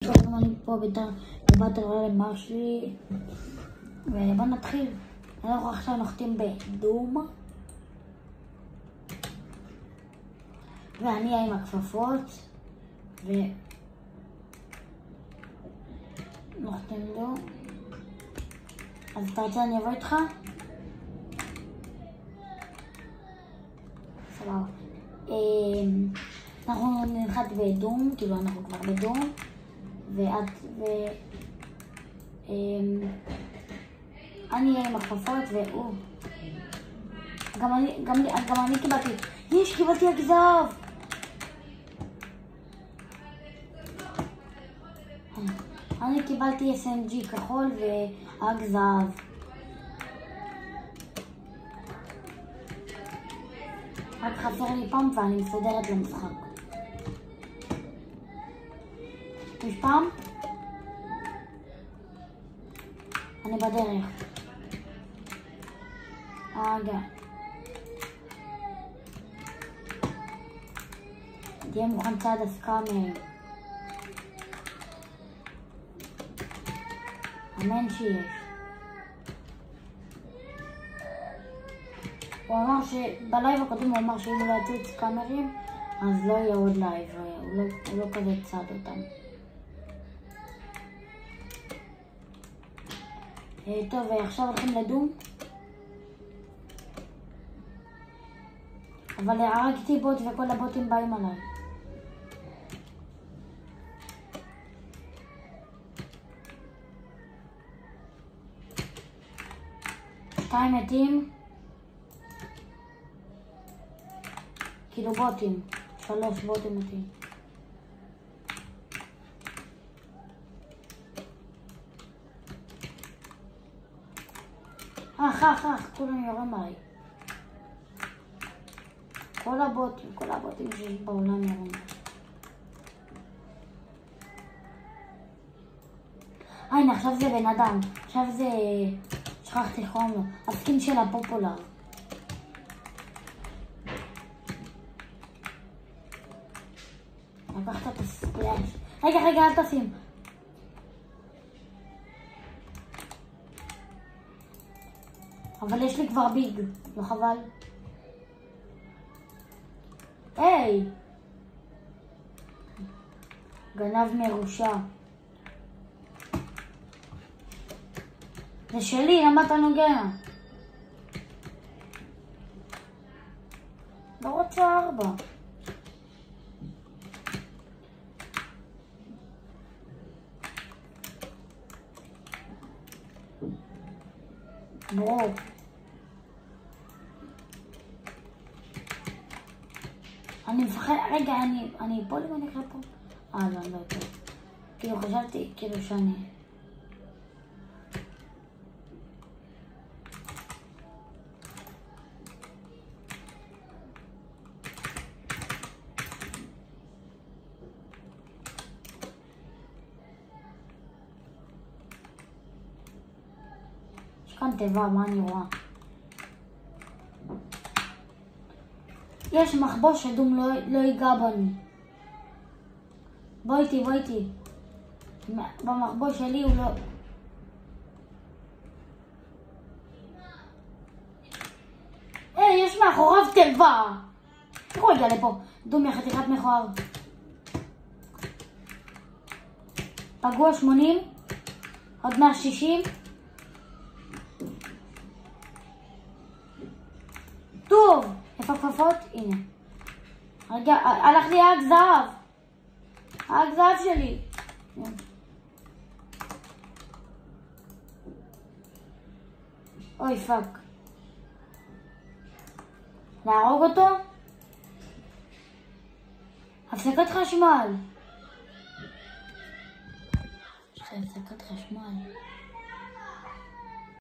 שלום, אני פה בבטל רויאל עם אח שלי, ובוא נתחיל. אנחנו עכשיו נוחתים בדום, ואני אהיה עם הכפפות, ונוחתים לו. אז אתה רוצה אני אבוא איתך? סבבה. אנחנו ננחת בדום, כאילו אנחנו כבר בדום. אני אהיה עם הכפפות והוא גם אני קיבלתי הגזב. אני קיבלתי SMG כחול והגזב. רק חסר לי פאמפ ואני מסודרת למשחק. יש פעם? אני בדרך. רגע. תהיה מוכן צעד הסקאמר. אמן שיש. הוא אמר שבלייב הקודם הוא אמר שאם לא יצאו סקאמרים אז לא יהיה עוד לייב. הוא לא כזה צעד אותם. טוב, עכשיו הולכים לדום. אבל הרגתי בוט וכל הבוטים באים עליי. שתיים מתים. כאילו בוטים. 3 בוטים מתים. כולם יורים עליי. כל הבוטים שיש בעולם יורים. הנה, עכשיו זה בן אדם. עכשיו זה... שכחתי איך קוראים לו. הסקין של הפופולר. לקחת את הספלאש. רגע, אל תשים. אבל יש לי כבר ביג, לא חבל? היי! גנב מרושע. זה שלי, למה אתה נוגע? לא רוצה 4. ברו. אני מפחד, רגע, אני אפול אם אני אחרי פה? לא אפול. כאילו חשבתי, כאילו שאני... יש כאן טבע, מה אני רואה? יש מחבוש שדום לא ייגע בנו. בוא איתי. במחבוש שלי הוא לא... יש מאחוריו טבע. איך הוא הגיע לפה? דום יא חתיכת מכוער. פגוע 80. עוד 160. טוב. איפה הכפפות? הנה. רגע, הלך לי הגזב שלי. אוי פאק. להרוג אותו? הפסקת חשמל. הפסקת